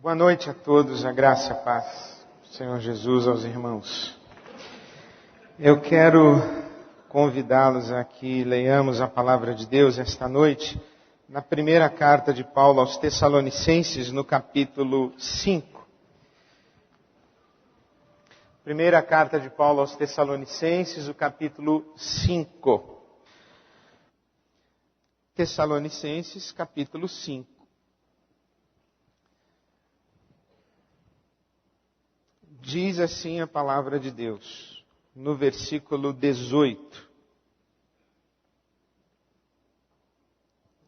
Boa noite a todos, a graça e a paz do Senhor Jesus aos irmãos. Eu quero convidá-los a que leiamos a palavra de Deus esta noite, na primeira carta de Paulo aos Tessalonicenses, no capítulo 5. Primeira carta de Paulo aos Tessalonicenses, o capítulo 5. Tessalonicenses, capítulo 5. Diz assim a palavra de Deus, no versículo 18.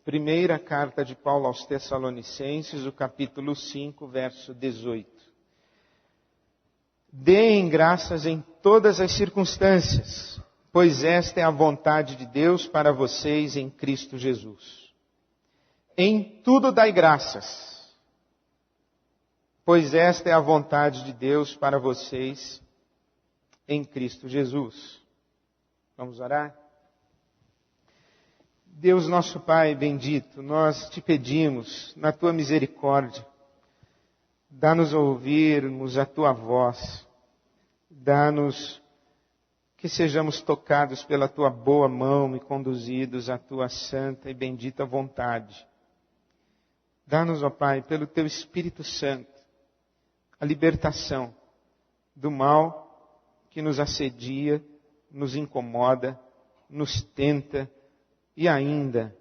Primeira carta de Paulo aos Tessalonicenses, o capítulo 5, verso 18. Deem graças em todas as circunstâncias, pois esta é a vontade de Deus para vocês em Cristo Jesus. Em tudo dai graças, pois esta é a vontade de Deus para vocês em Cristo Jesus. Vamos orar? Deus nosso Pai bendito, nós te pedimos, na tua misericórdia, dá-nos a ouvirmos a tua voz, dá-nos que sejamos tocados pela tua boa mão e conduzidos à tua santa e bendita vontade. Dá-nos, ó Pai, pelo teu Espírito Santo, a libertação do mal que nos assedia, nos incomoda, nos tenta e ainda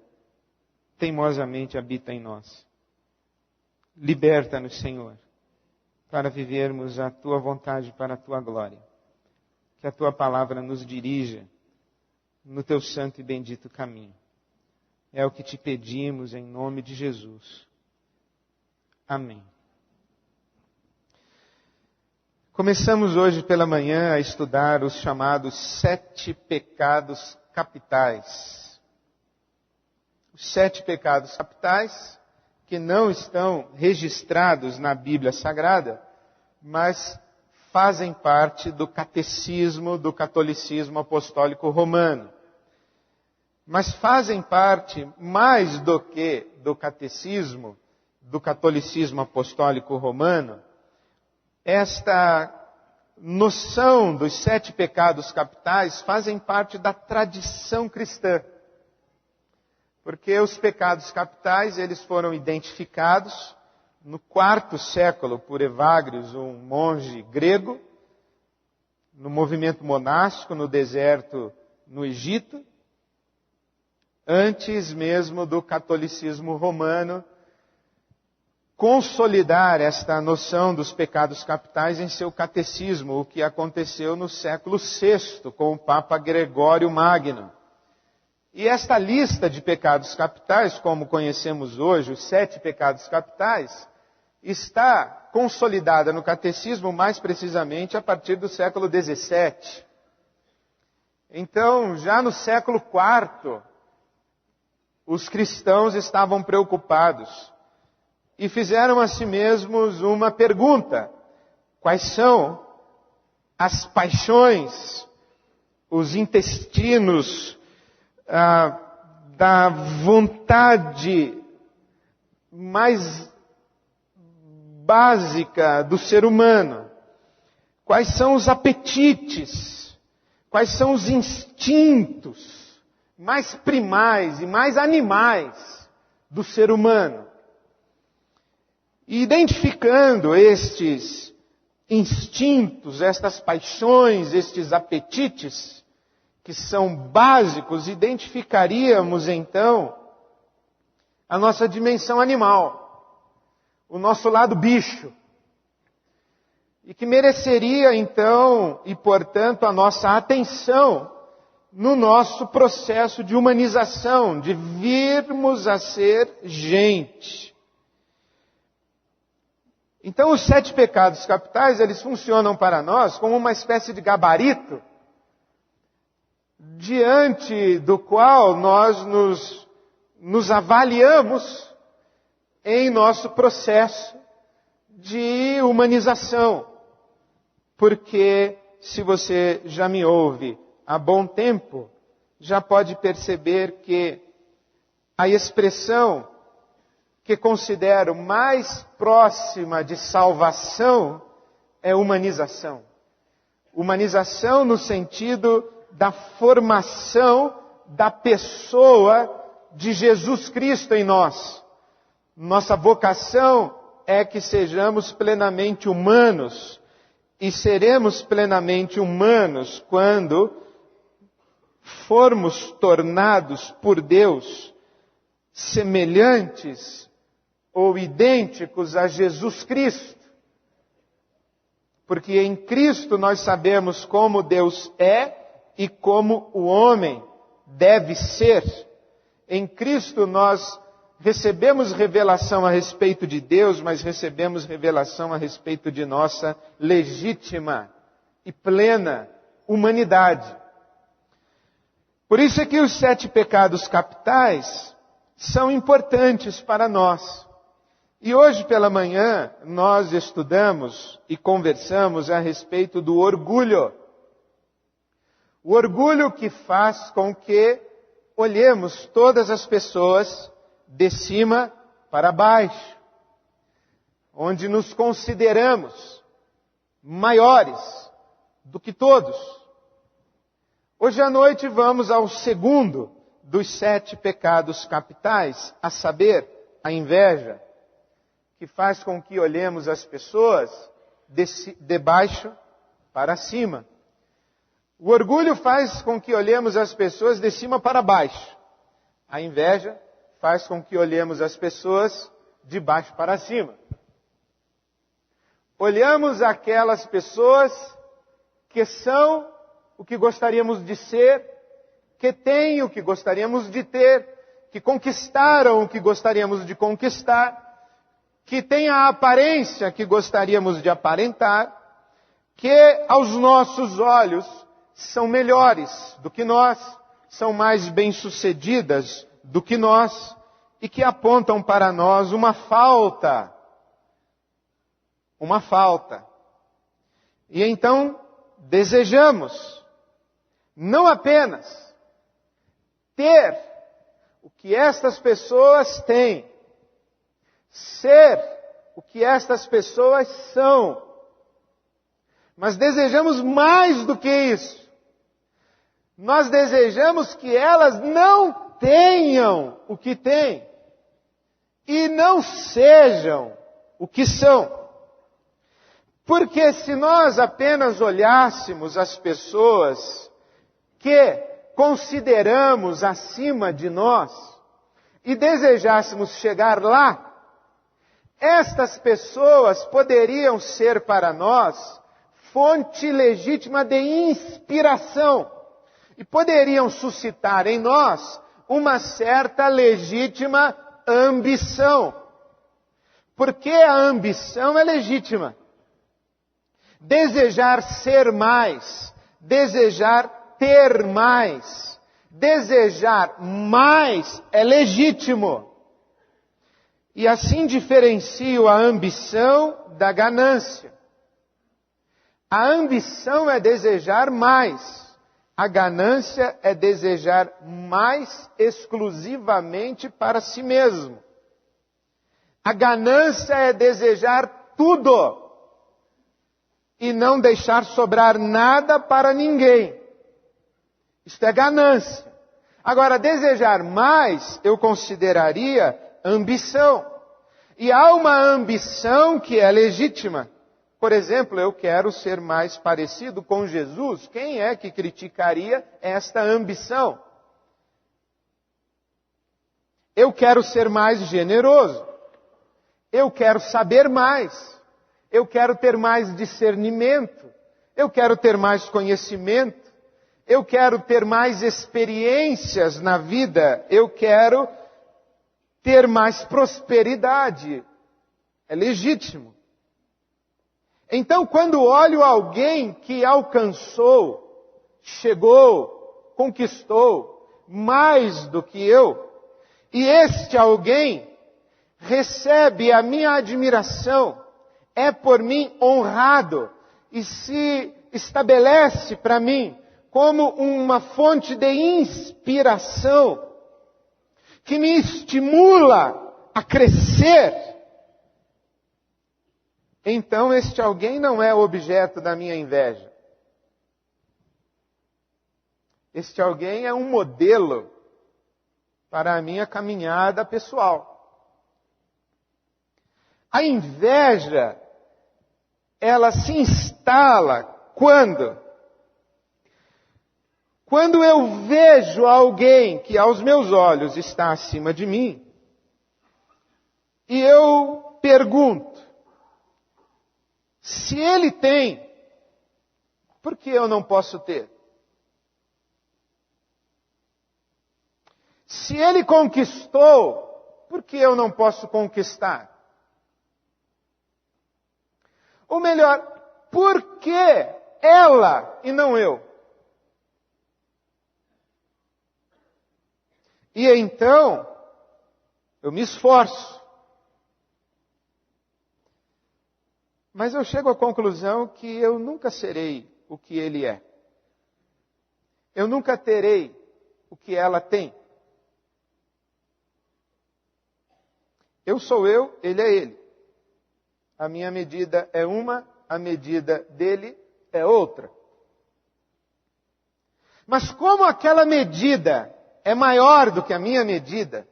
teimosamente habita em nós. Liberta-nos, Senhor, para vivermos a tua vontade para a tua glória. Que a tua palavra nos dirija no teu santo e bendito caminho. É o que te pedimos em nome de Jesus. Amém. Começamos hoje pela manhã a estudar os chamados 7 pecados capitais. Os 7 pecados capitais que não estão registrados na Bíblia Sagrada, mas fazem parte do catecismo do catolicismo apostólico romano. Mas fazem parte, mais do que do catecismo do catolicismo apostólico romano, esta noção dos 7 pecados capitais fazem parte da tradição cristã. Porque os pecados capitais, eles foram identificados no 4º século por Evagrius, um monge grego, no movimento monástico no deserto no Egito, antes mesmo do catolicismo romano consolidar esta noção dos pecados capitais em seu catecismo, o que aconteceu no século VI com o Papa Gregório Magno. E esta lista de pecados capitais, como conhecemos hoje, os 7 pecados capitais, está consolidada no catecismo mais precisamente a partir do século XVII. Então, já no século IV, os cristãos estavam preocupados e fizeram a si mesmos uma pergunta: quais são as paixões, os intestinos da vontade mais básica do ser humano? Quais são os apetites? Quais são os instintos mais primais e mais animais do ser humano? E identificando estes instintos, estas paixões, estes apetites, que são básicos, identificaríamos então a nossa dimensão animal, o nosso lado bicho, e que mereceria então, e portanto, a nossa atenção no nosso processo de humanização, de virmos a ser gente. Então, os 7 pecados capitais, eles funcionam para nós como uma espécie de gabarito, diante do qual nós nos avaliamos em nosso processo de humanização. Porque, se você já me ouve há bom tempo, já pode perceber que a expressão que considero mais próxima de salvação é humanização. Humanização no sentido da formação da pessoa de Jesus Cristo em nós. Nossa vocação é que sejamos plenamente humanos, e seremos plenamente humanos quando formos tornados por Deus semelhantes ou idênticos a Jesus Cristo. Porque em Cristo nós sabemos como Deus é e como o homem deve ser. Em Cristo nós recebemos revelação a respeito de Deus, mas recebemos revelação a respeito de nossa legítima e plena humanidade. Por isso é que os 7 pecados capitais são importantes para nós. E hoje pela manhã nós estudamos e conversamos a respeito do orgulho. O orgulho que faz com que olhemos todas as pessoas de cima para baixo, onde nos consideramos maiores do que todos. Hoje à noite vamos ao segundo dos 7 pecados capitais, a saber, a inveja, que faz com que olhemos as pessoas de baixo para cima. O orgulho faz com que olhemos as pessoas de cima para baixo. A inveja faz com que olhemos as pessoas de baixo para cima. Olhamos aquelas pessoas que são o que gostaríamos de ser, que têm o que gostaríamos de ter, que conquistaram o que gostaríamos de conquistar, que têm a aparência que gostaríamos de aparentar, que aos nossos olhos são melhores do que nós, são mais bem-sucedidas do que nós, e que apontam para nós uma falta. Uma falta. E então desejamos não apenas ter o que estas pessoas têm, ser o que estas pessoas são, mas desejamos mais do que isso. Nós desejamos que elas não tenham o que têm e não sejam o que são. Porque se nós apenas olhássemos as pessoas que consideramos acima de nós e desejássemos chegar lá, estas pessoas poderiam ser para nós fonte legítima de inspiração e poderiam suscitar em nós uma certa legítima ambição. Porque a ambição é legítima. Desejar ser mais, desejar ter mais, desejar mais é legítimo. E assim diferencio a ambição da ganância. A ambição é desejar mais. A ganância é desejar mais exclusivamente para si mesmo. A ganância é desejar tudo e não deixar sobrar nada para ninguém. Isto é ganância. Agora, desejar mais eu consideraria ambição. E há uma ambição que é legítima. Por exemplo, eu quero ser mais parecido com Jesus. Quem é que criticaria esta ambição? Eu quero ser mais generoso. Eu quero saber mais. Eu quero ter mais discernimento. Eu quero ter mais conhecimento. Eu quero ter mais experiências na vida. Eu quero ter mais prosperidade. É legítimo. Então, quando olho alguém que alcançou, chegou, conquistou mais do que eu, e este alguém recebe a minha admiração, é por mim honrado e se estabelece para mim como uma fonte de inspiração que me estimula a crescer ser, então este alguém não é objeto da minha inveja. Este alguém é um modelo para a minha caminhada pessoal. A inveja, ela se instala quando eu vejo alguém que aos meus olhos está acima de mim, e eu pergunto, se ele tem, por que eu não posso ter? Se ele conquistou, por que eu não posso conquistar? Ou melhor, por que ela e não eu? E então, eu me esforço. Mas eu chego à conclusão que eu nunca serei o que ele é. Eu nunca terei o que ela tem. Eu sou eu, ele é ele. A minha medida é uma, a medida dele é outra. Mas como aquela medida é maior do que a minha medida,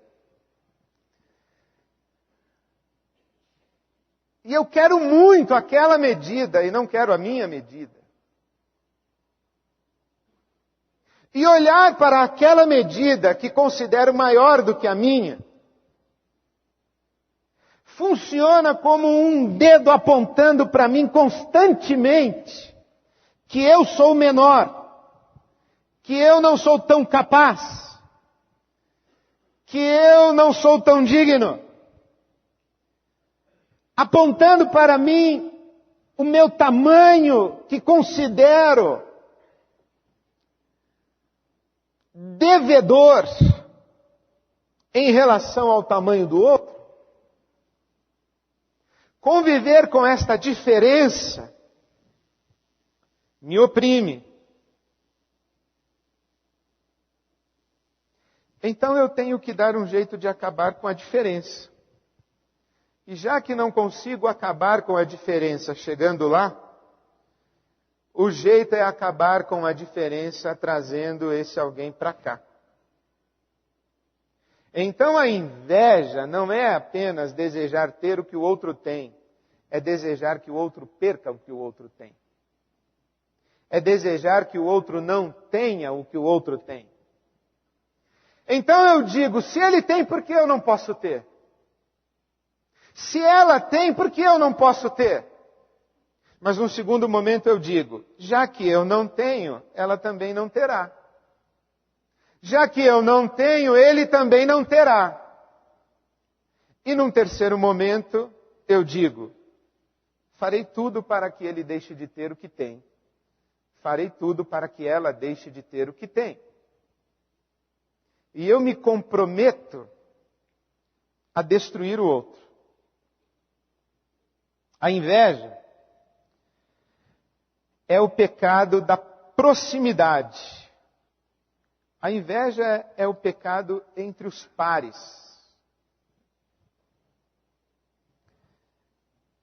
e eu quero muito aquela medida e não quero a minha medida, e olhar para aquela medida que considero maior do que a minha, funciona como um dedo apontando para mim constantemente que eu sou menor, que eu não sou tão capaz, que eu não sou tão digno, apontando para mim o meu tamanho que considero devedor em relação ao tamanho do outro. Conviver com esta diferença me oprime. Então eu tenho que dar um jeito de acabar com a diferença. E já que não consigo acabar com a diferença chegando lá, o jeito é acabar com a diferença trazendo esse alguém para cá. Então a inveja não é apenas desejar ter o que o outro tem, é desejar que o outro perca o que o outro tem. É desejar que o outro não tenha o que o outro tem. Então eu digo, se ele tem, por que eu não posso ter? Se ela tem, por que eu não posso ter? Mas num segundo momento eu digo, já que eu não tenho, ela também não terá. Já que eu não tenho, ele também não terá. E num terceiro momento, eu digo, farei tudo para que ele deixe de ter o que tem. Farei tudo para que ela deixe de ter o que tem. E eu me comprometo a destruir o outro. A inveja é o pecado da proximidade. A inveja é o pecado entre os pares.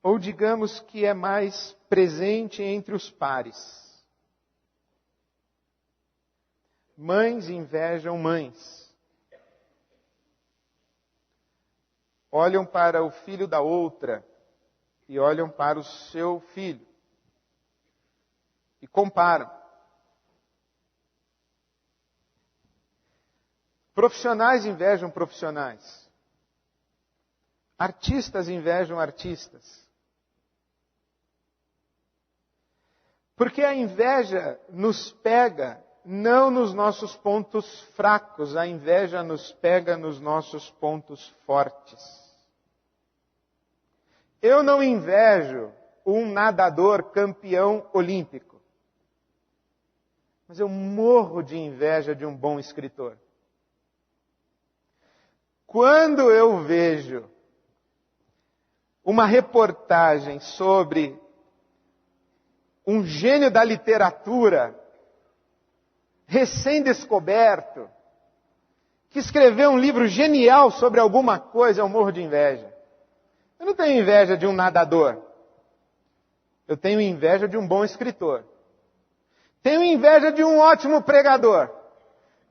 Ou digamos que é mais presente entre os pares. Mães invejam mães. Olham para o filho da outra e olham para o seu filho. E comparam. Profissionais invejam profissionais. Artistas invejam artistas. Porque a inveja nos pega não nos nossos pontos fracos, a inveja nos pega nos nossos pontos fortes. Eu não invejo um nadador campeão olímpico, mas eu morro de inveja de um bom escritor. Quando eu vejo uma reportagem sobre um gênio da literatura recém-descoberto, que escreveu um livro genial sobre alguma coisa, eu morro de inveja. Eu não tenho inveja de um nadador. Eu tenho inveja de um bom escritor. Tenho inveja de um ótimo pregador.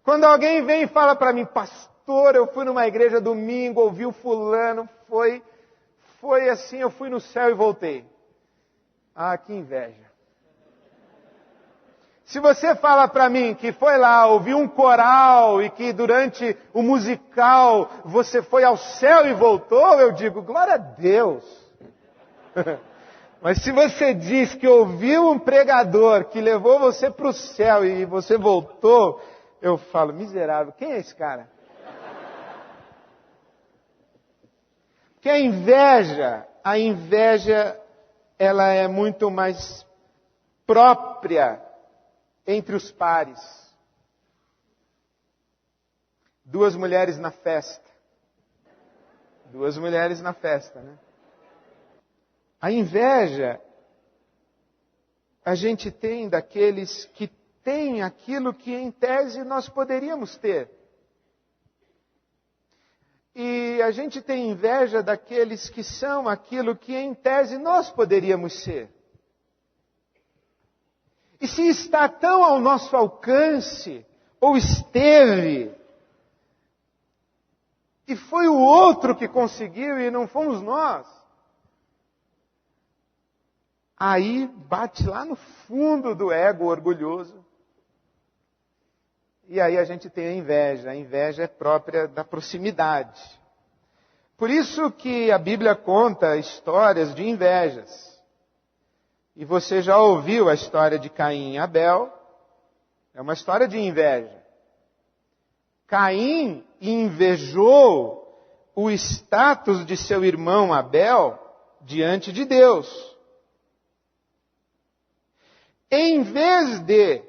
Quando alguém vem e fala para mim, pastor, eu fui numa igreja domingo, ouvi o fulano, foi assim, eu fui no céu e voltei. Ah, que inveja. Se você fala para mim que foi lá, ouviu um coral e que durante o musical você foi ao céu e voltou, eu digo, glória a Deus. Mas se você diz que ouviu um pregador que levou você para o céu e você voltou, eu falo, miserável, quem é esse cara? Porque a inveja, ela é muito mais própria entre os pares. Duas mulheres na festa, né? A inveja, a gente tem daqueles que têm aquilo que em tese nós poderíamos ter. E a gente tem inveja daqueles que são aquilo que em tese nós poderíamos ser. E se está tão ao nosso alcance, ou esteve, e foi o outro que conseguiu e não fomos nós, aí bate lá no fundo do ego orgulhoso. E aí a gente tem a inveja. A inveja é própria da proximidade. Por isso que a Bíblia conta histórias de invejas. E você já ouviu a história de Caim e Abel. É uma história de inveja. Caim invejou o status de seu irmão Abel diante de Deus. Em vez de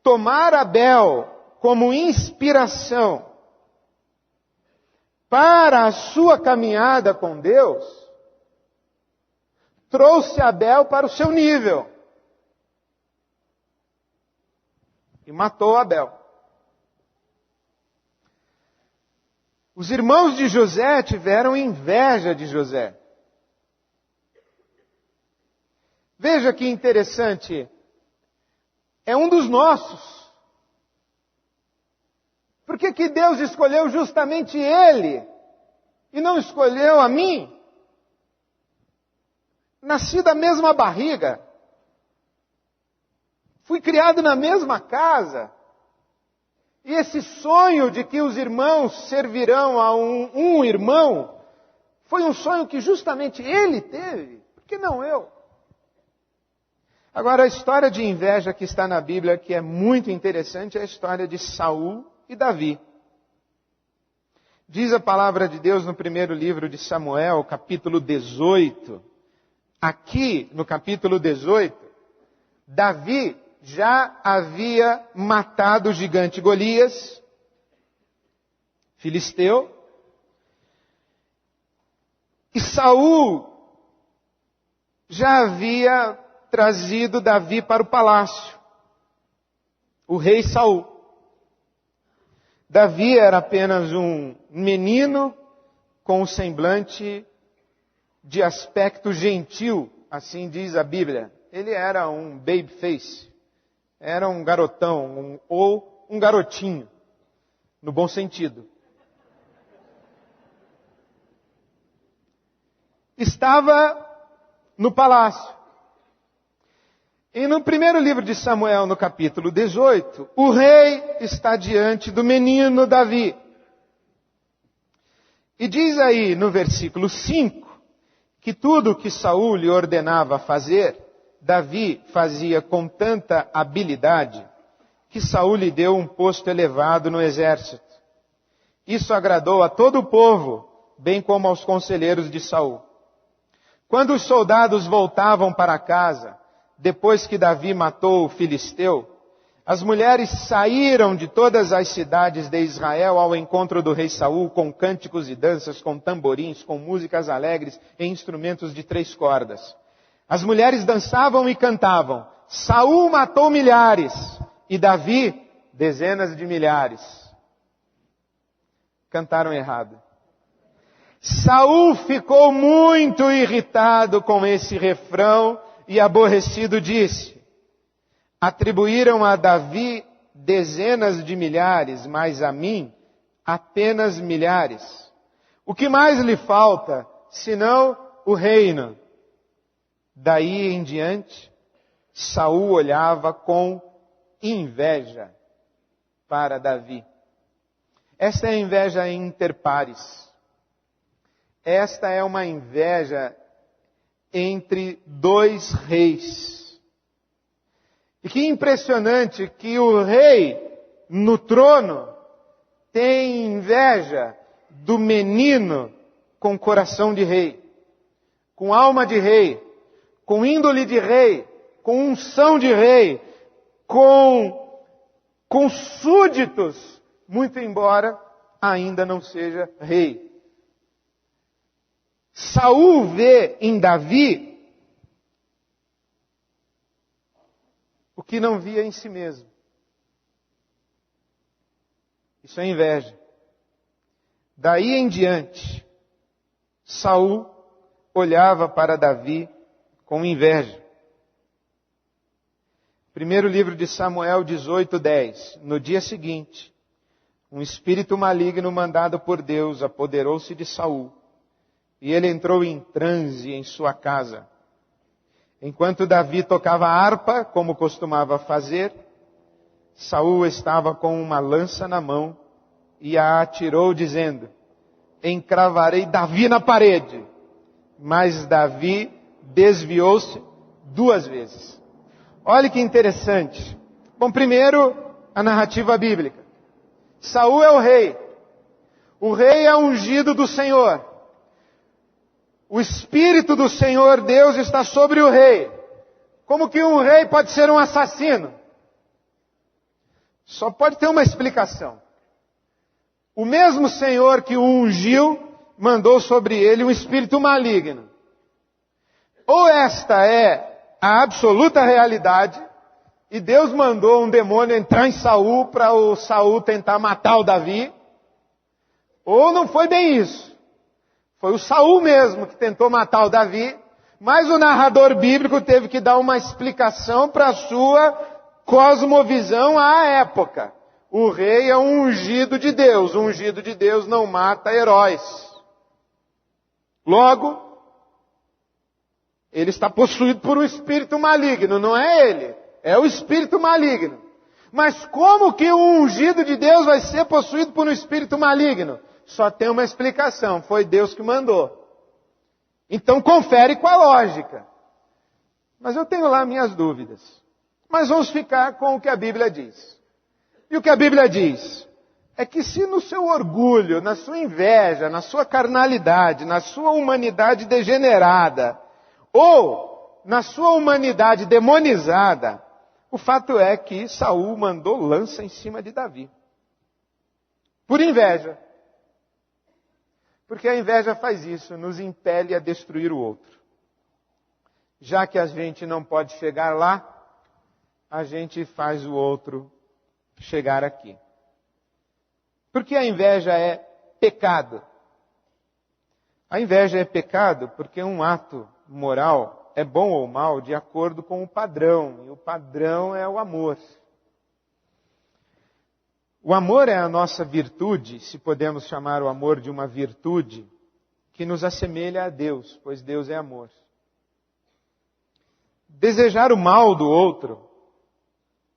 tomar Abel como inspiração para a sua caminhada com Deus, trouxe Abel para o seu nível e matou Abel. Os irmãos de José tiveram inveja de José. Veja que interessante. É um dos nossos. Por que que Deus escolheu justamente ele e não escolheu a mim? Nasci da mesma barriga. Fui criado na mesma casa. E esse sonho de que os irmãos servirão a um irmão foi um sonho que justamente ele teve. Por que não eu? Agora, a história de inveja que está na Bíblia, que é muito interessante, é a história de Saul e Davi. Diz a palavra de Deus no primeiro livro de Samuel, capítulo 18. Aqui, no capítulo 18, Davi já havia matado o gigante Golias, filisteu, e Saul já havia trazido Davi para o palácio, o rei Saul. Davi era apenas um menino com um semblante de aspecto gentil, assim diz a Bíblia. Ele era um baby face, era um garotão, ou um garotinho, no bom sentido. Estava no palácio. E no primeiro livro de Samuel, no capítulo 18, o rei está diante do menino Davi. E diz aí no versículo 5, que tudo o que Saul lhe ordenava fazer, Davi fazia com tanta habilidade, que Saul lhe deu um posto elevado no exército. Isso agradou a todo o povo, bem como aos conselheiros de Saul. Quando os soldados voltavam para casa, depois que Davi matou o filisteu, as mulheres saíram de todas as cidades de Israel ao encontro do rei Saul com cânticos e danças, com tamborins, com músicas alegres e instrumentos de 3 cordas. As mulheres dançavam e cantavam. Saul matou milhares e Davi dezenas de milhares. Cantaram errado. Saul ficou muito irritado com esse refrão e aborrecido disse: atribuíram a Davi dezenas de milhares, mas a mim apenas milhares. O que mais lhe falta, senão o reino? Daí em diante, Saul olhava com inveja para Davi. Esta é a inveja inter pares. Esta é uma inveja entre dois reis. E que impressionante que o rei no trono tem inveja do menino com coração de rei, com alma de rei, com índole de rei, com unção de rei, com súditos, muito embora ainda não seja rei. Saul vê em Davi o que não via em si mesmo. Isso é inveja. Daí em diante, Saul olhava para Davi com inveja. Primeiro livro de Samuel 18:10. No dia seguinte, um espírito maligno mandado por Deus apoderou-se de Saul, e ele entrou em transe em sua casa. Enquanto Davi tocava harpa, como costumava fazer, Saul estava com uma lança na mão e a atirou, dizendo: encravarei Davi na parede. Mas Davi desviou-se 2 vezes. Olha que interessante. Bom, primeiro, a narrativa bíblica. Saul é o rei. O rei é ungido do Senhor. O Espírito do Senhor Deus está sobre o rei. Como que um rei pode ser um assassino? Só pode ter uma explicação. O mesmo Senhor que o ungiu, mandou sobre ele um espírito maligno. Ou esta é a absoluta realidade, e Deus mandou um demônio entrar em Saul para o Saul tentar matar o Davi, ou não foi bem isso. Foi o Saul mesmo que tentou matar o Davi, mas o narrador bíblico teve que dar uma explicação para a sua cosmovisão à época. O rei é um ungido de Deus. O ungido de Deus não mata heróis. Logo, ele está possuído por um espírito maligno. Não é ele, é o espírito maligno. Mas como que o ungido de Deus vai ser possuído por um espírito maligno? Só tem uma explicação, foi Deus que mandou. Então confere com a lógica. Mas eu tenho lá minhas dúvidas. Mas vamos ficar com o que a Bíblia diz. E o que a Bíblia diz é que se no seu orgulho, na sua inveja, na sua carnalidade, na sua humanidade degenerada, ou na sua humanidade demonizada, o fato é que Saul mandou lança em cima de Davi. Por inveja. Porque a inveja faz isso, nos impele a destruir o outro. Já que a gente não pode chegar lá, a gente faz o outro chegar aqui. Porque a inveja é pecado. A inveja é pecado porque um ato moral é bom ou mal de acordo com o padrão. E o padrão é o amor. O amor é a nossa virtude, se podemos chamar o amor de uma virtude, que nos assemelha a Deus, pois Deus é amor. Desejar o mal do outro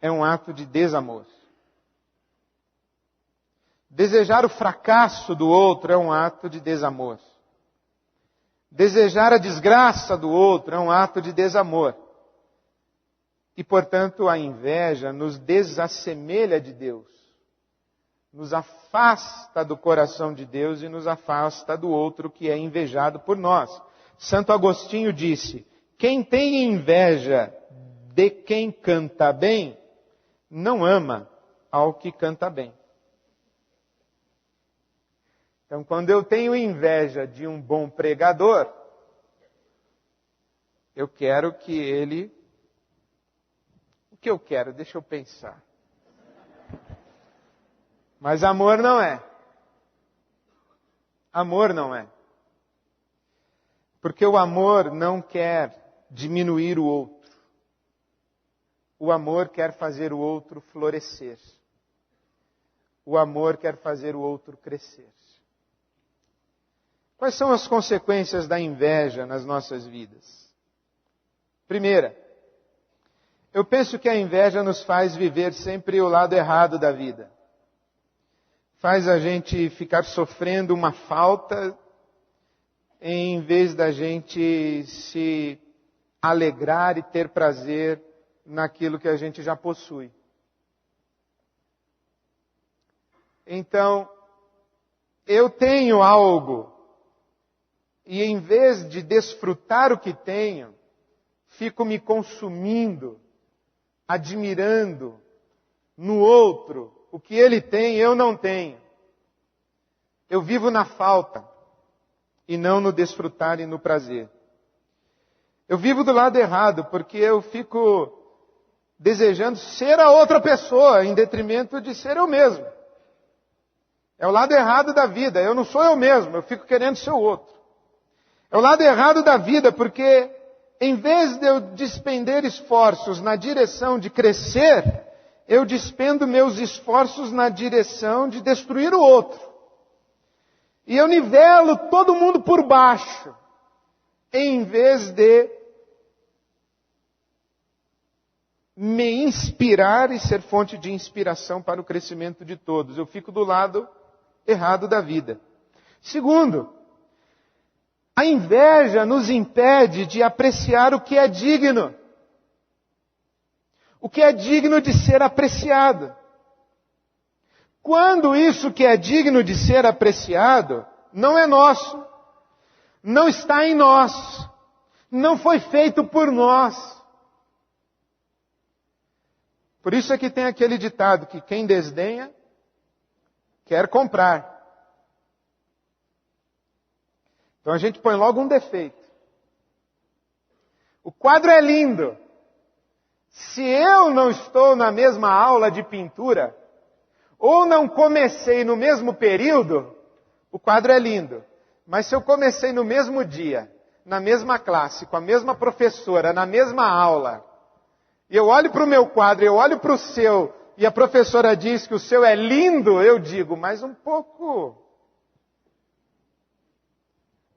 é um ato de desamor. Desejar o fracasso do outro é um ato de desamor. Desejar a desgraça do outro é um ato de desamor. E, portanto, a inveja nos desassemelha de Deus. Nos afasta do coração de Deus e nos afasta do outro que é invejado por nós. Santo Agostinho disse: quem tem inveja de quem canta bem, não ama ao que canta bem. Então, quando eu tenho inveja de um bom pregador, eu quero que ele... O que eu quero? Deixa eu pensar. Mas amor não é. Amor não é. Porque o amor não quer diminuir o outro. O amor quer fazer o outro florescer. O amor quer fazer o outro crescer. Quais são as consequências da inveja nas nossas vidas? Primeira, eu penso que a inveja nos faz viver sempre o lado errado da vida. Faz a gente ficar sofrendo uma falta em vez da gente se alegrar e ter prazer naquilo que a gente já possui. Então, eu tenho algo e em vez de desfrutar o que tenho, fico me consumindo, admirando no outro o que ele tem, eu não tenho. Eu vivo na falta e não no desfrutar e no prazer. Eu vivo do lado errado porque eu fico desejando ser a outra pessoa em detrimento de ser eu mesmo. É o lado errado da vida. Eu não sou eu mesmo, eu fico querendo ser o outro. É o lado errado da vida porque em vez de eu despender esforços na direção de crescer, eu despendo meus esforços na direção de destruir o outro. E eu nivelo todo mundo por baixo, em vez de me inspirar e ser fonte de inspiração para o crescimento de todos. Eu fico do lado errado da vida. Segundo, a inveja nos impede de apreciar o que é digno. O que é digno de ser apreciado. Quando isso que é digno de ser apreciado não é nosso, não está em nós, não foi feito por nós. Por isso é que tem aquele ditado que quem desdenha quer comprar. Então a gente põe logo um defeito. O quadro é lindo. Se eu não estou na mesma aula de pintura, ou não comecei no mesmo período, o quadro é lindo. Mas se eu comecei no mesmo dia, na mesma classe, com a mesma professora, na mesma aula, e eu olho para o meu quadro, eu olho para o seu, e a professora diz que o seu é lindo, eu digo, mais um pouco.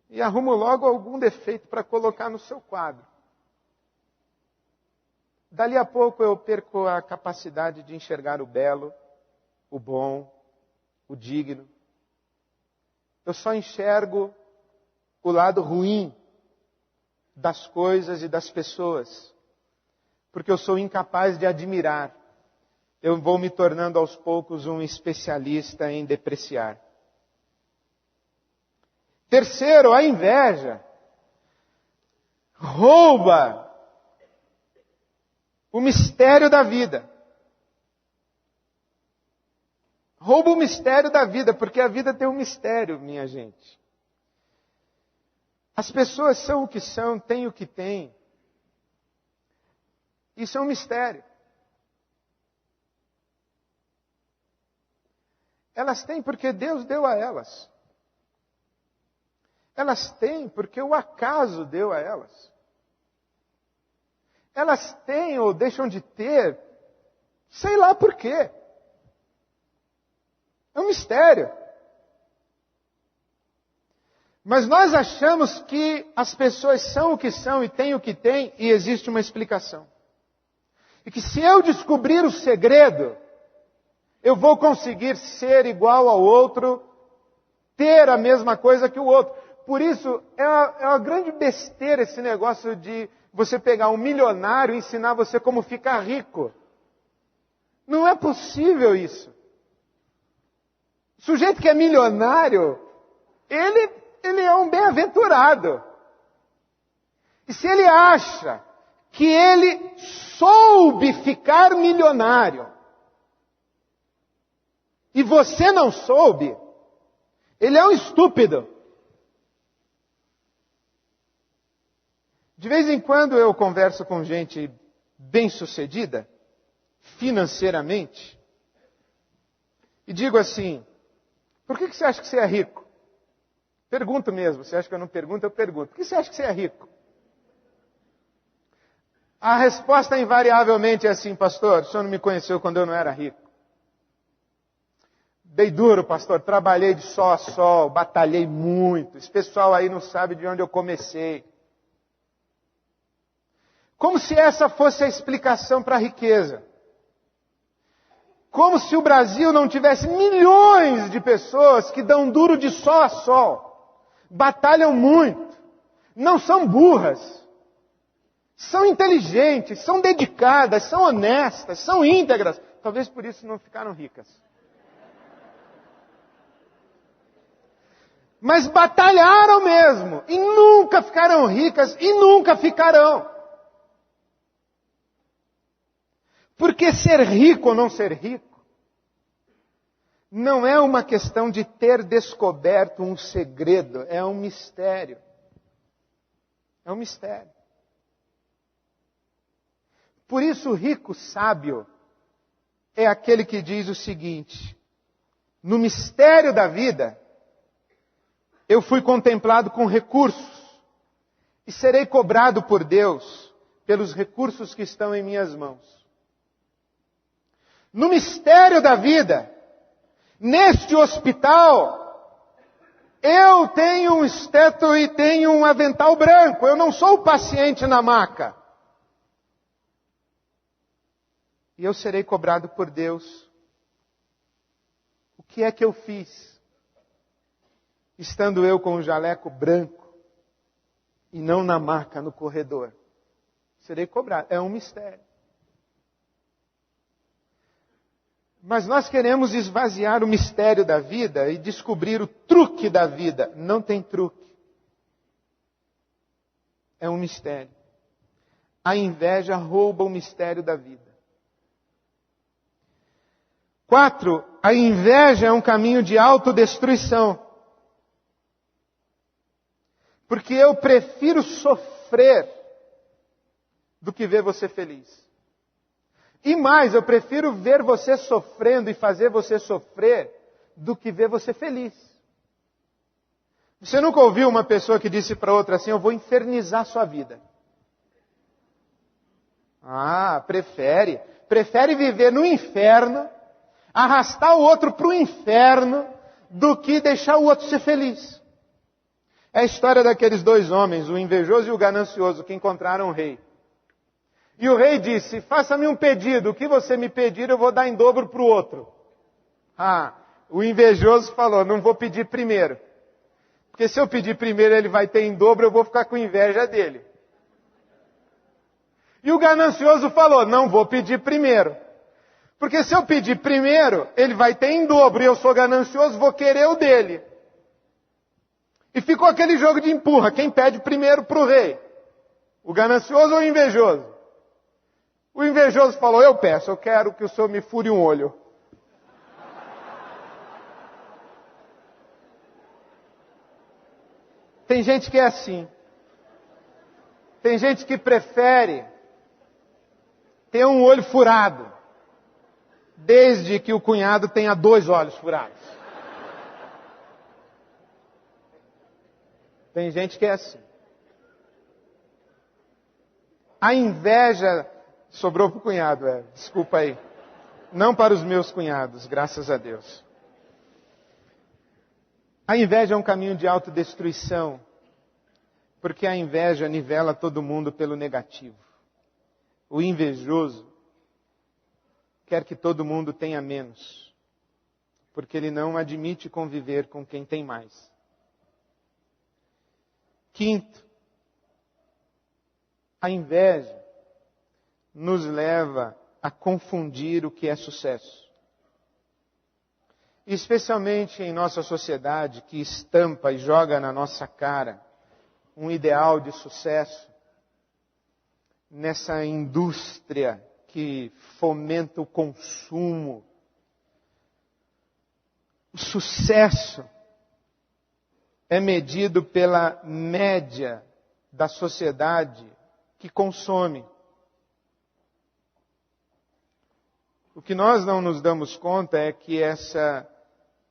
E arrumo logo algum defeito para colocar no seu quadro. Dali a pouco eu perco a capacidade de enxergar o belo, o bom, o digno. Eu só enxergo o lado ruim das coisas e das pessoas. Porque eu sou incapaz de admirar. Eu vou me tornando aos poucos um especialista em depreciar. Terceiro, a inveja rouba o mistério da vida. Rouba o mistério da vida, porque a vida tem um mistério, minha gente. As pessoas são o que são, têm o que têm. Isso é um mistério. Elas têm porque Deus deu a elas. Elas têm porque o acaso deu a elas. Elas têm ou deixam de ter, sei lá por quê. É um mistério. Mas nós achamos que as pessoas são o que são e têm o que têm e existe uma explicação. E que se eu descobrir o segredo, eu vou conseguir ser igual ao outro, ter a mesma coisa que o outro. Por isso, é uma grande besteira esse negócio de você pegar um milionário e ensinar você como ficar rico. Não é possível isso. O sujeito que é milionário, ele é um bem-aventurado. E se ele acha que ele soube ficar milionário, e você não soube, ele é um estúpido. De vez em quando eu converso com gente bem-sucedida, financeiramente, e digo assim, por que você acha que você é rico? Pergunto mesmo, você acha que eu não pergunto? Eu pergunto. Por que você acha que você é rico? A resposta invariavelmente é assim, pastor, o senhor não me conheceu quando eu não era rico. Dei duro, pastor, trabalhei de sol a sol, batalhei muito. Esse pessoal aí não sabe de onde eu comecei. Como se essa fosse a explicação para a riqueza. Como se o Brasil não tivesse milhões de pessoas que dão duro de sol a sol. Batalham muito. Não são burras. São inteligentes, são dedicadas, são honestas, são íntegras. Talvez por isso não ficaram ricas. Mas batalharam mesmo. E nunca ficaram ricas e nunca ficarão. Porque ser rico ou não ser rico não é uma questão de ter descoberto um segredo, é um mistério. É um mistério. Por isso o rico sábio é aquele que diz o seguinte: no mistério da vida, eu fui contemplado com recursos e serei cobrado por Deus pelos recursos que estão em minhas mãos. No mistério da vida, neste hospital, eu tenho um esteto e tenho um avental branco. Eu não sou o paciente na maca. E eu serei cobrado por Deus. O que é que eu fiz? Estando eu com o jaleco branco e não na maca, no corredor. Serei cobrado. É um mistério. Mas nós queremos esvaziar o mistério da vida e descobrir o truque da vida. Não tem truque. É um mistério. A inveja rouba o mistério da vida. 4. A inveja é um caminho de autodestruição. Porque eu prefiro sofrer do que ver você feliz. E mais, eu prefiro ver você sofrendo e fazer você sofrer do que ver você feliz. Você nunca ouviu uma pessoa que disse para outra assim: eu vou infernizar sua vida? Prefere. Prefere viver no inferno, arrastar o outro para o inferno, do que deixar o outro ser feliz. É a história daqueles dois homens, o invejoso e o ganancioso, que encontraram o rei. E o rei disse: faça-me um pedido, o que você me pedir eu vou dar em dobro para o outro. O invejoso falou: não vou pedir primeiro. Porque se eu pedir primeiro ele vai ter em dobro, eu vou ficar com inveja dele. E o ganancioso falou: não vou pedir primeiro. Porque se eu pedir primeiro, ele vai ter em dobro, e eu sou ganancioso, vou querer o dele. E ficou aquele jogo de empurra, quem pede primeiro para o rei? O ganancioso ou o invejoso? O invejoso falou: eu peço, eu quero que o senhor me fure um olho. Tem gente que é assim. Tem gente que prefere ter um olho furado, desde que o cunhado tenha 2 olhos furados. Tem gente que é assim. A inveja sobrou para o cunhado, desculpa aí. Não para os meus cunhados, graças a Deus. A inveja é um caminho de autodestruição, porque a inveja nivela todo mundo pelo negativo. O invejoso quer que todo mundo tenha menos, porque ele não admite conviver com quem tem mais. 5, a inveja nos leva a confundir o que é sucesso. Especialmente em nossa sociedade que estampa e joga na nossa cara um ideal de sucesso, nessa indústria que fomenta o consumo. O sucesso é medido pela média da sociedade que consome. O que nós não nos damos conta é que essa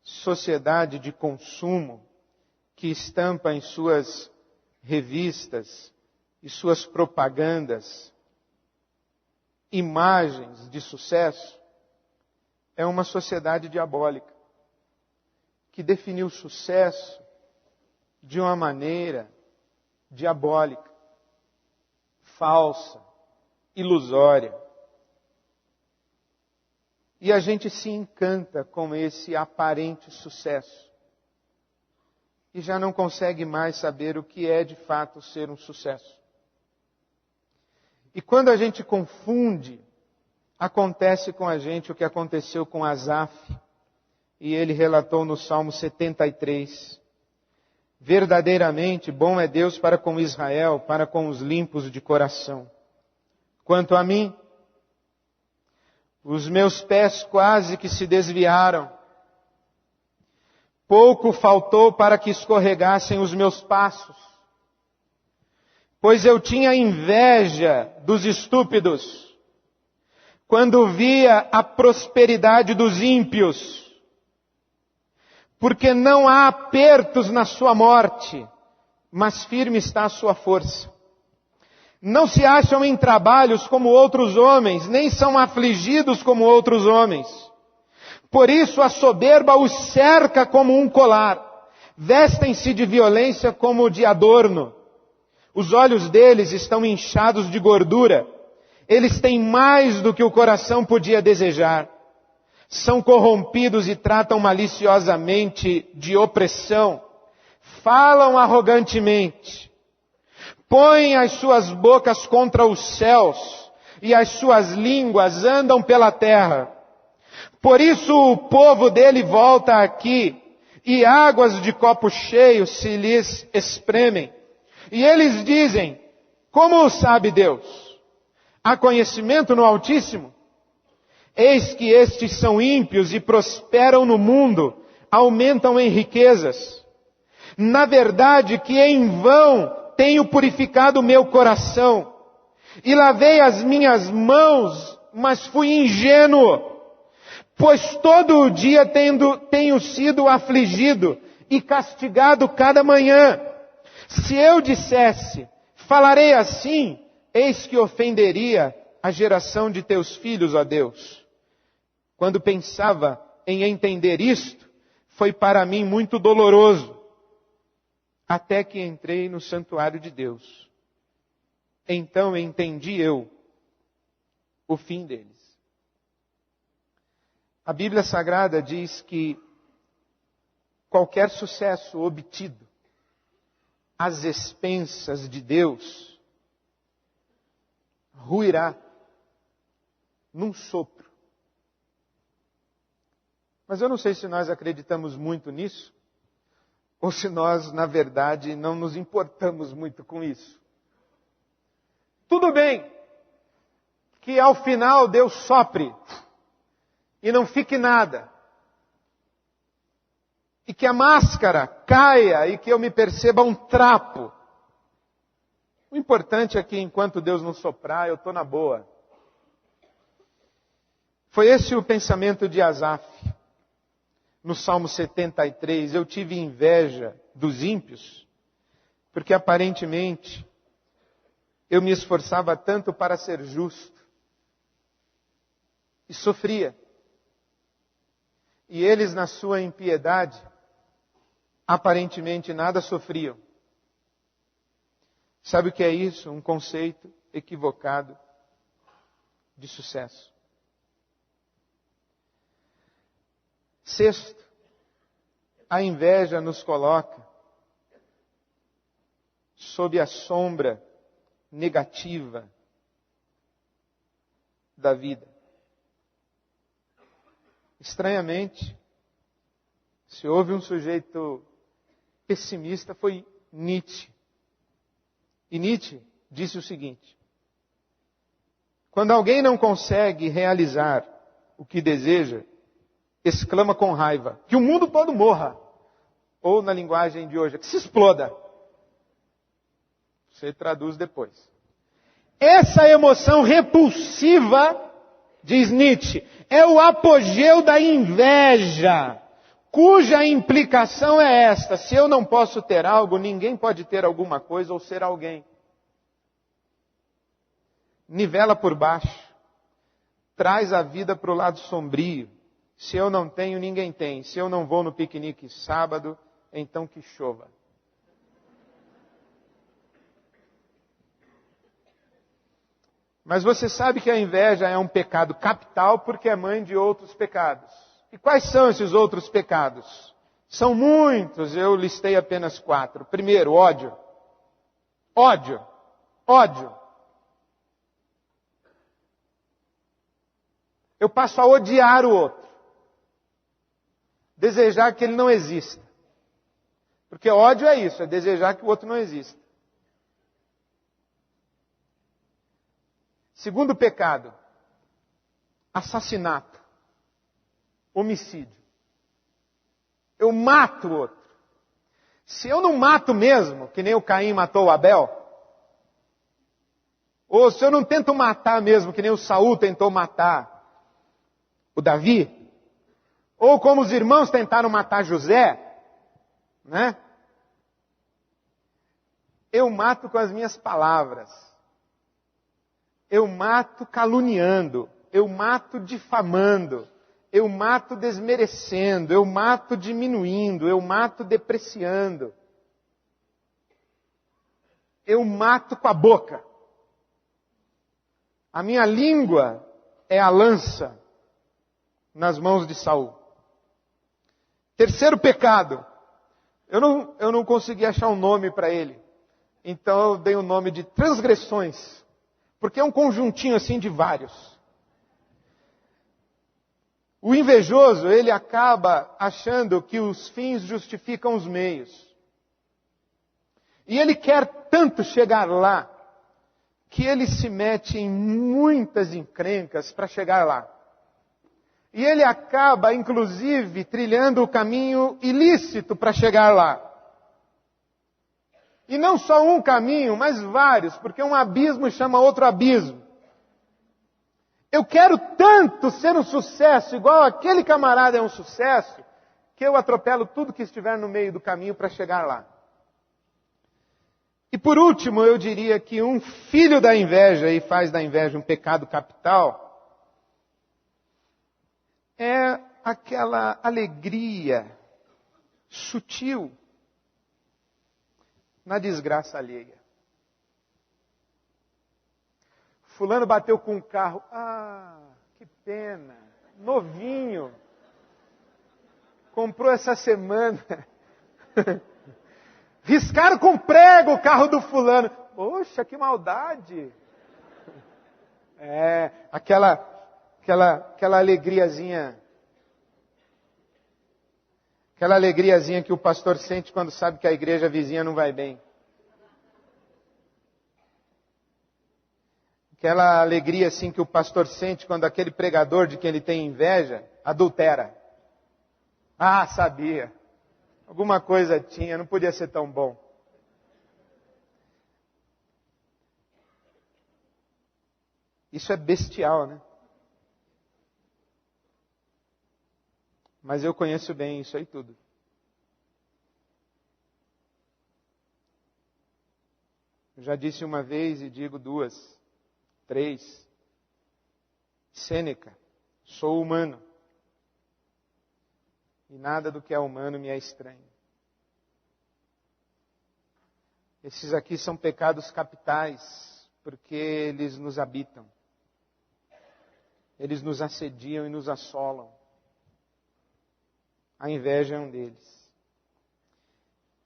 sociedade de consumo, que estampa em suas revistas e suas propagandas imagens de sucesso, é uma sociedade diabólica que definiu sucesso de uma maneira diabólica, falsa, ilusória. E a gente se encanta com esse aparente sucesso. E já não consegue mais saber o que é de fato ser um sucesso. E quando a gente confunde, acontece com a gente o que aconteceu com Asaf. E ele relatou no Salmo 73. Verdadeiramente bom é Deus para com Israel, para com os limpos de coração. Quanto a mim, os meus pés quase que se desviaram. Pouco faltou para que escorregassem os meus passos. Pois eu tinha inveja dos estúpidos, quando via a prosperidade dos ímpios. Porque não há apertos na sua morte, mas firme está a sua força. Não se acham em trabalhos como outros homens, nem são afligidos como outros homens. Por isso a soberba os cerca como um colar. Vestem-se de violência como de adorno. Os olhos deles estão inchados de gordura. Eles têm mais do que o coração podia desejar. São corrompidos e tratam maliciosamente de opressão. Falam arrogantemente. Põem as suas bocas contra os céus e as suas línguas andam pela terra. Por isso o povo dele volta aqui e águas de copo cheio se lhes espremem. E eles dizem, como sabe Deus? Há conhecimento no Altíssimo? Eis que estes são ímpios e prosperam no mundo, aumentam em riquezas. Na verdade que em vão tenho purificado o meu coração e lavei as minhas mãos, mas fui ingênuo. Pois todo o dia tenho sido afligido e castigado cada manhã. Se eu dissesse, falarei assim, eis que ofenderia a geração de teus filhos, ó Deus. Quando pensava em entender isto, foi para mim muito doloroso, até que entrei no santuário de Deus. Então entendi eu o fim deles. A Bíblia Sagrada diz que qualquer sucesso obtido às expensas de Deus ruirá num sopro. Mas eu não sei se nós acreditamos muito nisso, ou se nós, na verdade, não nos importamos muito com isso. Tudo bem que ao final Deus sopre e não fique nada. E que a máscara caia e que eu me perceba um trapo. O importante é que enquanto Deus não soprar, eu estou na boa. Foi esse o pensamento de Asaf. No Salmo 73, eu tive inveja dos ímpios, porque aparentemente eu me esforçava tanto para ser justo e sofria. E eles, na sua impiedade, aparentemente nada sofriam. Sabe o que é isso? Um conceito equivocado de sucesso. Sexto, a inveja nos coloca sob a sombra negativa da vida. Estranhamente, se houve um sujeito pessimista, foi Nietzsche. E Nietzsche disse o seguinte: quando alguém não consegue realizar o que deseja, exclama com raiva, que o mundo todo morra. Ou na linguagem de hoje, que se exploda. Você traduz depois. Essa emoção repulsiva, diz Nietzsche, é o apogeu da inveja. cuja implicação é esta: se eu não posso ter algo, ninguém pode ter alguma coisa ou ser alguém. Nivela por baixo, traz a vida para o lado sombrio. Se eu não tenho, ninguém tem. Se eu não vou no piquenique sábado, então que chova. Mas você sabe que a inveja é um pecado capital porque é mãe de outros pecados. E quais são esses outros pecados? São muitos, eu listei apenas 4. Primeiro, ódio. Ódio. Ódio. Eu passo a odiar o outro. Desejar que ele não exista. Porque ódio é isso, é desejar que o outro não exista. Segundo pecado, assassinato, homicídio. Eu mato o outro. Se eu não mato mesmo, que nem o Caim matou o Abel, ou se eu não tento matar mesmo, que nem o Saul tentou matar o Davi, ou como os irmãos tentaram matar José, né? Eu mato com as minhas palavras. Eu mato caluniando, eu mato difamando, eu mato desmerecendo, eu mato diminuindo, eu mato depreciando. Eu mato com a boca. A minha língua é a lança nas mãos de Saul. Terceiro pecado. Eu não consegui achar um nome para ele. Então eu dei o nome de transgressões. Porque é um conjuntinho assim de vários. O invejoso, ele acaba achando que os fins justificam os meios. E ele quer tanto chegar lá, que ele se mete em muitas encrencas para chegar lá. E ele acaba, inclusive, trilhando o caminho ilícito para chegar lá. E não só um caminho, mas vários, porque um abismo chama outro abismo. Eu quero tanto ser um sucesso, igual aquele camarada é um sucesso, que eu atropelo tudo que estiver no meio do caminho para chegar lá. E por último, eu diria que um filho da inveja, e faz da inveja um pecado capital, é aquela alegria sutil na desgraça alheia. Fulano bateu com um carro. Ah, que pena. Novinho. Comprou essa semana. Riscaram com prego o carro do fulano. Poxa, que maldade. É, aquela alegriazinha. Aquela alegriazinha que o pastor sente quando sabe que a igreja vizinha não vai bem. Aquela alegria assim que o pastor sente quando aquele pregador de quem ele tem inveja adultera. Ah, sabia. Alguma coisa tinha, não podia ser tão bom. Isso é bestial, né? Mas eu conheço bem isso aí tudo. Eu já disse uma vez e digo 2, 3. Sêneca, sou humano. E nada do que é humano me é estranho. Esses aqui são pecados capitais, porque eles nos habitam. Eles nos assediam e nos assolam. A inveja é um deles.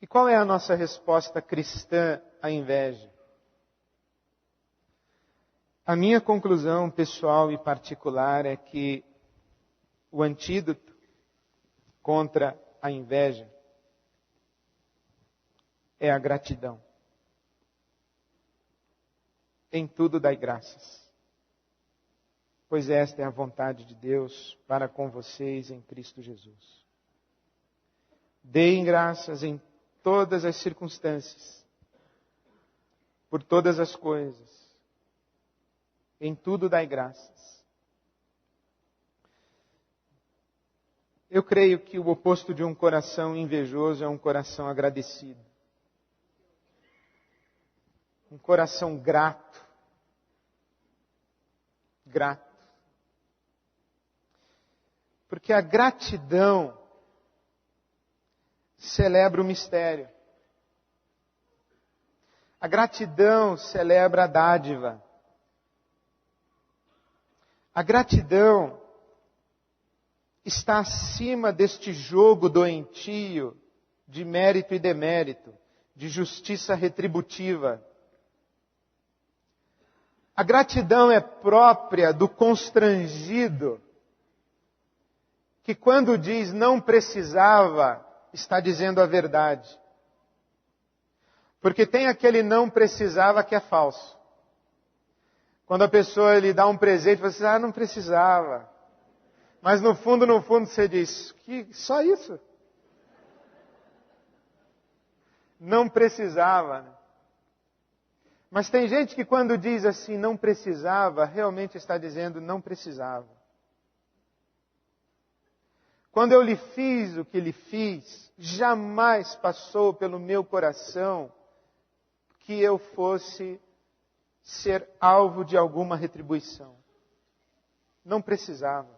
E qual é a nossa resposta cristã à inveja? A minha conclusão pessoal e particular é que o antídoto contra a inveja é a gratidão. Em tudo dai graças, pois esta é a vontade de Deus para com vocês em Cristo Jesus. Deem graças em todas as circunstâncias, por todas as coisas. Em tudo dai graças. Eu creio que o oposto de um coração invejoso é um coração agradecido. Um coração grato. Grato. Porque a gratidão celebra o mistério. A gratidão celebra a dádiva. A gratidão está acima deste jogo doentio de mérito e demérito, de justiça retributiva. A gratidão é própria do constrangido, que quando diz não precisava, está dizendo a verdade. Porque tem aquele não precisava que é falso. Quando a pessoa lhe dá um presente, você diz, não precisava. Mas no fundo você diz, que só isso? Não precisava. Né? Mas tem gente que quando diz assim, não precisava, realmente está dizendo não precisava. Quando eu lhe fiz o que lhe fiz, jamais passou pelo meu coração que eu fosse ser alvo de alguma retribuição. Não precisava.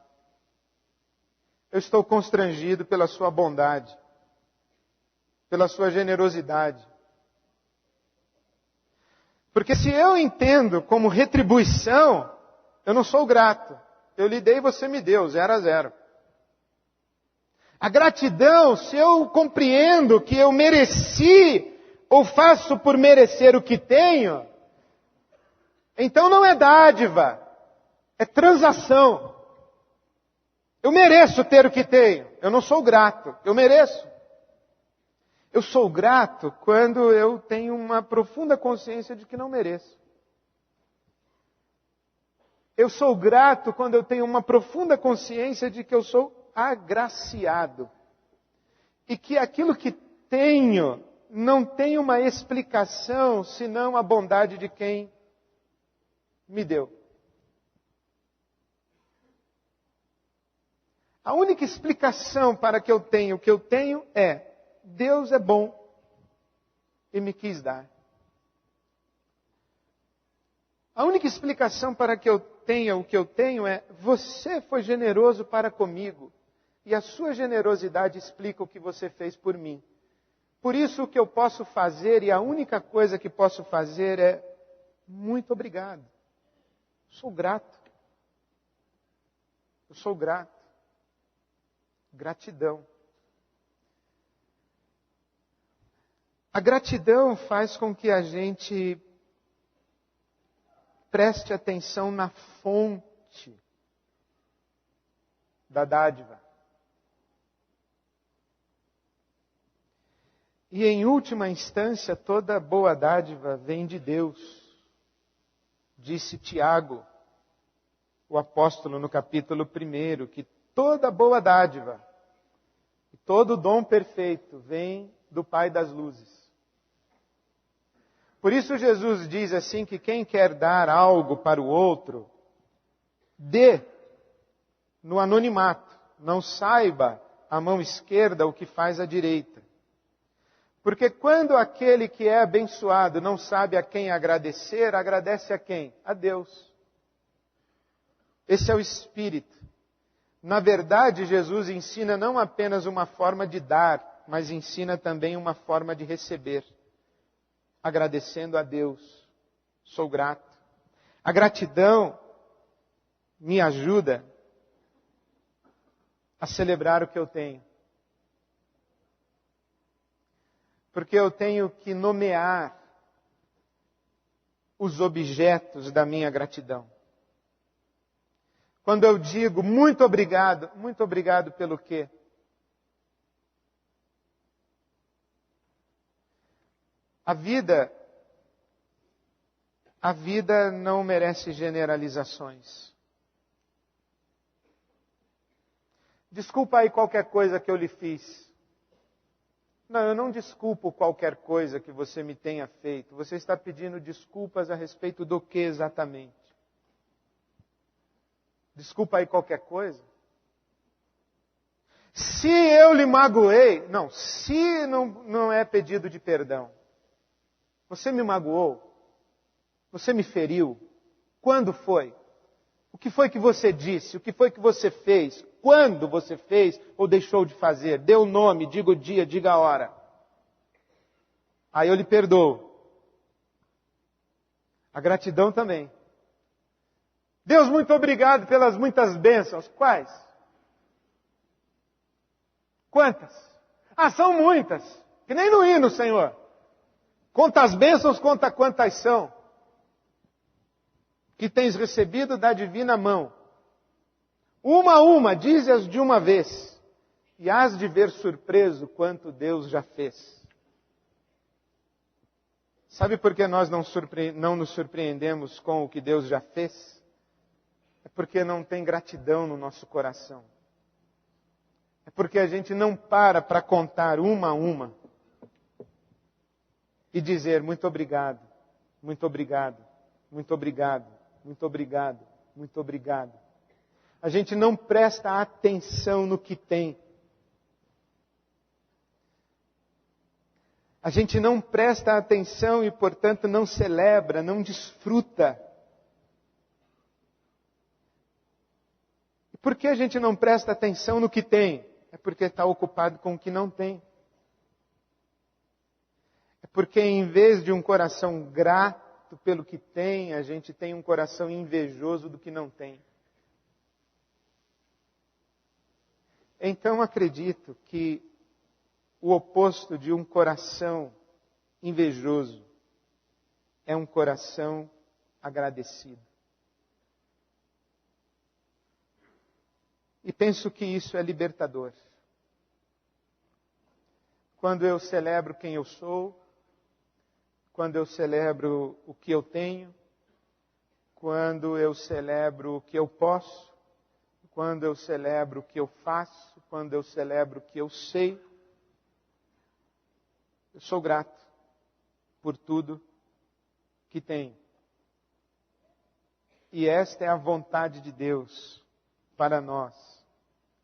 Eu estou constrangido pela sua bondade, pela sua generosidade. Porque se eu entendo como retribuição, eu não sou grato. Eu lhe dei e você me deu, 0-0. A gratidão, se eu compreendo que eu mereci ou faço por merecer o que tenho, então não é dádiva, é transação. Eu mereço ter o que tenho, eu não sou grato, eu mereço. Eu sou grato quando eu tenho uma profunda consciência de que não mereço. Eu sou grato quando eu tenho uma profunda consciência de que eu sou agraciado. E que aquilo que tenho não tem uma explicação senão a bondade de quem me deu. A única explicação para que eu tenha o que eu tenho é Deus é bom e me quis dar. A única explicação para que eu tenha o que eu tenho é você foi generoso para comigo e a sua generosidade explica o que você fez por mim. Por isso o que eu posso fazer e a única coisa que posso fazer é muito obrigado. Sou grato. Eu sou grato. Gratidão. A gratidão faz com que a gente preste atenção na fonte da dádiva. E em última instância, toda boa dádiva vem de Deus. Disse Tiago, o apóstolo no capítulo 1, que toda boa dádiva, todo dom perfeito vem do Pai das luzes. Por isso Jesus diz assim que quem quer dar algo para o outro, dê no anonimato, não saiba a mão esquerda o que faz a direita. Porque quando aquele que é abençoado não sabe a quem agradecer, agradece a quem? A Deus. Esse é o Espírito. Na verdade, Jesus ensina não apenas uma forma de dar, mas ensina também uma forma de receber. Agradecendo a Deus. Sou grato. A gratidão me ajuda a celebrar o que eu tenho. Porque eu tenho que nomear os objetos da minha gratidão. Quando eu digo muito obrigado pelo quê? A vida não merece generalizações. Desculpa aí qualquer coisa que eu lhe fiz. Não, eu não desculpo qualquer coisa que você me tenha feito. Você está pedindo desculpas a respeito do que exatamente? Desculpa aí qualquer coisa? Se eu lhe magoei, se não é pedido de perdão. Você me magoou? Você me feriu? Quando foi? O que foi que você disse? O que foi que você fez? Quando você fez ou deixou de fazer? Dê o nome, diga o dia, diga a hora. Aí eu lhe perdoo. A gratidão também. Deus, muito obrigado pelas muitas bênçãos. Quais? Quantas? São muitas. Que nem no hino, Senhor. Conta as bênçãos, conta quantas são. Que tens recebido da divina mão. Uma a uma, dize-as de uma vez. E hás de ver surpreso quanto Deus já fez. Sabe por que nós não nos surpreendemos com o que Deus já fez? É porque não tem gratidão no nosso coração. É porque a gente não para contar uma a uma. E dizer muito obrigado, muito obrigado, muito obrigado, muito obrigado, muito obrigado. A gente não presta atenção no que tem. A gente não presta atenção e, portanto, não celebra, não desfruta. E por que a gente não presta atenção no que tem? É porque está ocupado com o que não tem. É porque em vez de um coração grato pelo que tem, a gente tem um coração invejoso do que não tem. Então acredito que o oposto de um coração invejoso é um coração agradecido. E penso que isso é libertador. Quando eu celebro quem eu sou, quando eu celebro o que eu tenho, quando eu celebro o que eu posso, quando eu celebro o que eu faço, quando eu celebro o que eu sei, eu sou grato por tudo que tenho. E esta é a vontade de Deus para nós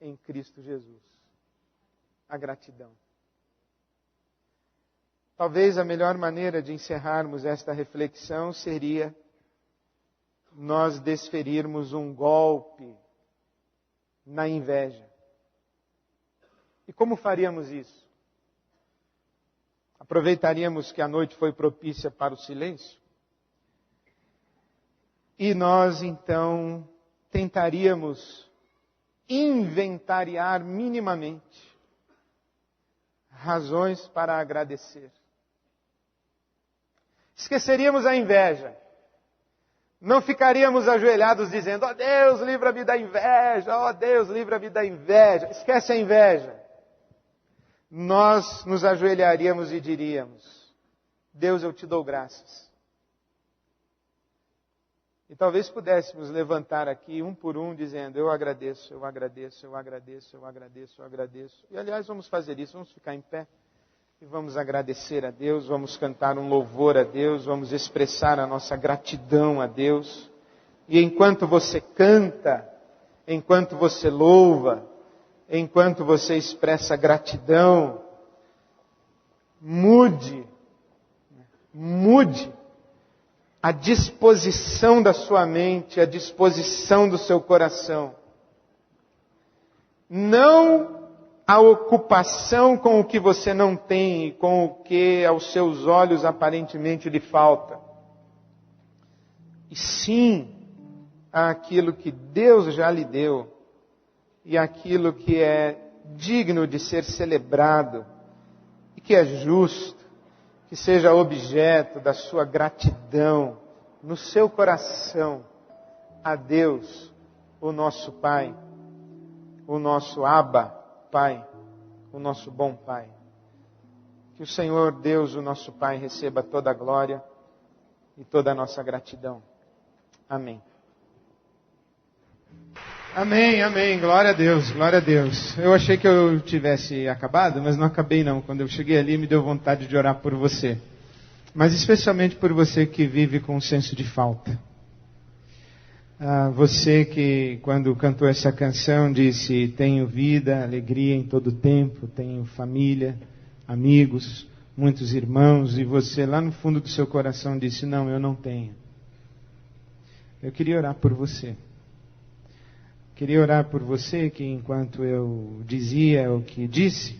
em Cristo Jesus. A gratidão. Talvez a melhor maneira de encerrarmos esta reflexão seria nós desferirmos um golpe na inveja. E como faríamos isso? Aproveitaríamos que a noite foi propícia para o silêncio? E nós, então, tentaríamos inventariar minimamente razões para agradecer. Esqueceríamos a inveja. Não ficaríamos ajoelhados dizendo, ó Deus, livra-me da inveja, ó Deus, livra-me da inveja. Esquece a inveja. Nós nos ajoelharíamos e diríamos, Deus, eu te dou graças. E talvez pudéssemos levantar aqui um por um dizendo, eu agradeço, eu agradeço, eu agradeço, eu agradeço, eu agradeço. E aliás, vamos fazer isso, vamos ficar em pé e vamos agradecer a Deus, vamos cantar um louvor a Deus, vamos expressar a nossa gratidão a Deus. E enquanto você canta, enquanto você louva, enquanto você expressa gratidão, mude a disposição da sua mente, a disposição do seu coração. Não a ocupação com o que você não tem e com o que aos seus olhos aparentemente lhe falta. E sim aquilo que Deus já lhe deu e aquilo que é digno de ser celebrado e que é justo, que seja objeto da sua gratidão no seu coração a Deus, o nosso Pai, o nosso Abba Pai, o nosso bom Pai. Que o Senhor Deus, o nosso Pai, receba toda a glória e toda a nossa gratidão. Amém. Amém, amém. Glória a Deus, glória a Deus. Eu achei que eu tivesse acabado, mas não acabei não. Quando eu cheguei ali, me deu vontade de orar por você. Mas especialmente por você que vive com um senso de falta. Você que, quando cantou essa canção, disse: tenho vida, alegria em todo tempo, tenho família, amigos, muitos irmãos, e você lá no fundo do seu coração disse: não, eu não tenho. Eu queria orar por você. Queria orar por você que, enquanto eu dizia o que disse,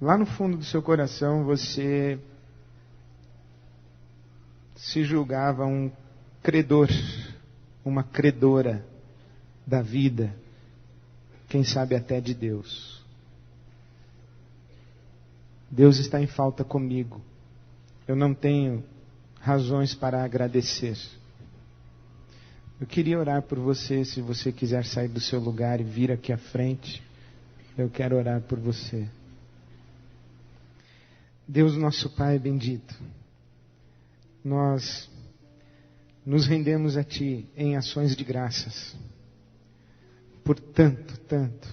lá no fundo do seu coração você se julgava um credor, uma credora da vida, quem sabe até de Deus. Deus está em falta comigo. Eu não tenho razões para agradecer. Eu queria orar por você. Se você quiser sair do seu lugar e vir aqui à frente, eu quero orar por você. Deus, nosso Pai bendito, nós nos rendemos a Ti em ações de graças por tanto, tanto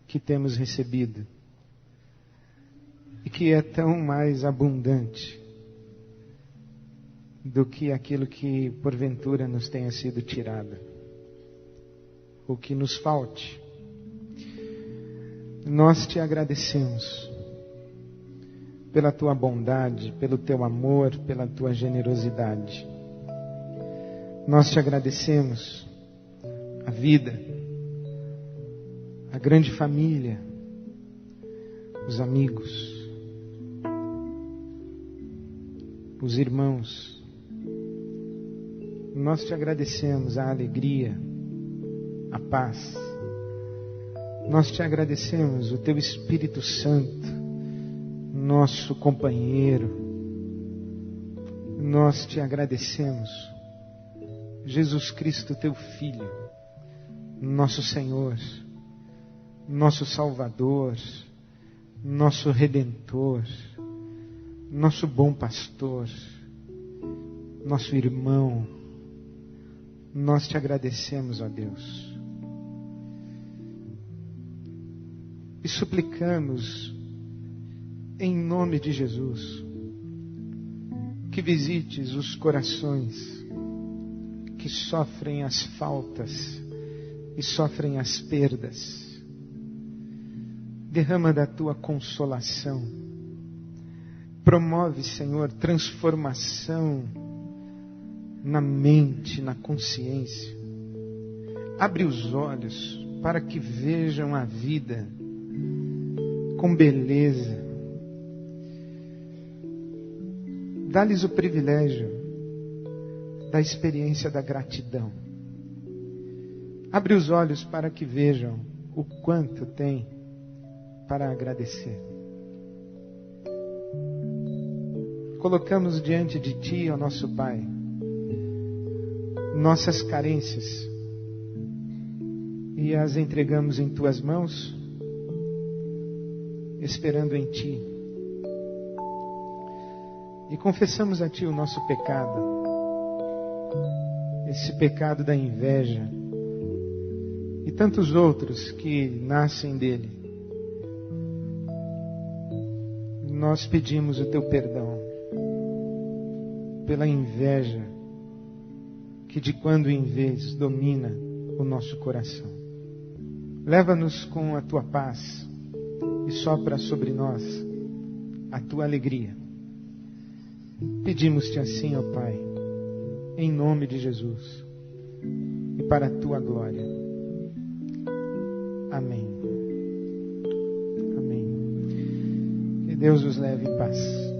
que temos recebido e que é tão mais abundante do que aquilo que porventura nos tenha sido tirado, o que nos falte. Nós Te agradecemos pela Tua bondade, pelo Teu amor, pela Tua generosidade. Nós Te agradecemos a vida, a grande família, os amigos, os irmãos. Nós Te agradecemos a alegria, a paz. Nós Te agradecemos o Teu Espírito Santo, nosso companheiro. Nós Te agradecemos Jesus Cristo, Teu Filho, nosso Senhor, nosso Salvador, nosso Redentor, nosso bom pastor, nosso irmão. Nós Te agradecemos, ó Deus, e suplicamos em nome de Jesus que visites os corações que sofrem as faltas e sofrem as perdas. Derrama da Tua consolação. Promove, Senhor, transformação na mente, na consciência. Abre os olhos para que vejam a vida com beleza. Dá-lhes o privilégio da experiência da gratidão. Abre os olhos para que vejam o quanto tem para agradecer. Colocamos diante de Ti, ó nosso Pai, nossas carências e as entregamos em Tuas mãos, esperando em Ti. E confessamos a Ti o nosso pecado, esse pecado da inveja e tantos outros que nascem dele. Nós pedimos o Teu perdão pela inveja que de quando em vez domina o nosso coração. Leva-nos com a Tua paz e sopra sobre nós a Tua alegria. Pedimos-Te assim, ó Pai, em nome de Jesus e para a Tua glória. Amém. Amém. Que Deus os leve em paz.